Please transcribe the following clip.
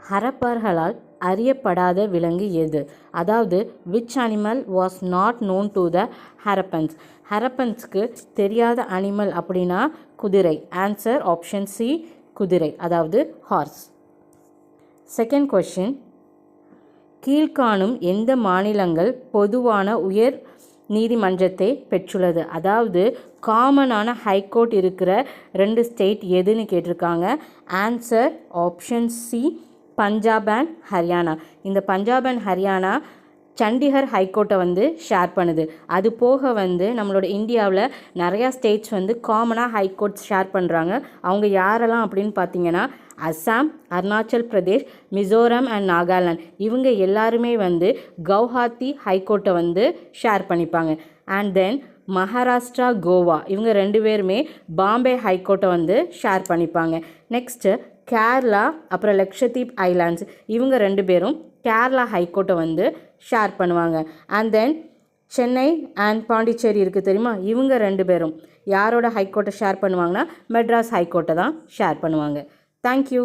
ஹரப்பர்களால் அறியப்படாத விலங்கு எது? அதாவது which animal was not known to the Harappans? ஹரப்பன்ஸ்க்கு தெரியாத அனிமல் அப்படின்னா குதிரை. ஆன்சர் ஆப்ஷன் சி குதிரை, அதாவது ஹார்ஸ். செகண்ட் கொஷின், கீழ்காணும் எந்த மாநிலங்கள் பொதுவான உயர் நீதிமன்றத்தை பெற்றுள்ளது? அதாவது காமனான ஹைகோர்ட் இருக்கிற 2 ஸ்டேட் எதுன்னு கேட்டிருக்காங்க. Answer option C Punjab and Haryana. இந்த பஞ்சாப் அண்ட் ஹரியானா சண்டிகர் ஹைகோர்ட்டை ஷேர் பண்ணுது. அது போக நம்மளோட இந்தியாவில் நிறையா ஸ்டேட்ஸ் காமனாக ஹைகோர்ட்ஸ் ஷேர் பண்ணுறாங்க. அவங்க யாரெல்லாம் அப்படின்னு பார்த்தீங்கன்னா அஸ்ஸாம், அருணாச்சல் பிரதேஷ், மிசோரம் அண்ட் நாகாலாந்து. இவங்க எல்லாருமே கவுஹாத்தி ஹைகோர்ட்டை ஷேர் பண்ணிப்பாங்க. அண்ட் தென் மகாராஷ்டிரா, கோவா இவங்க 2 பேருமே பாம்பே ஹைகோர்ட்டை ஷேர் பண்ணிப்பாங்க. நெக்ஸ்ட்டு கேரளா அப்புறம் லக்ஷதீப் ஐலாண்ட்ஸ் இவங்க 2 பேரும் கேரளா ஹைகோர்ட்டை ஷேர் பண்ணுவாங்க. And then Chennai and Pondicherry இருக்குது தெரியுமா, இவங்க 2 பேரும் யாரோட ஹைகோர்ட்டை ஷேர் பண்ணுவாங்கன்னா மெட்ராஸ் ஹைகோர்ட்டை தான் ஷேர் பண்ணுவாங்க. தேங்க்யூ.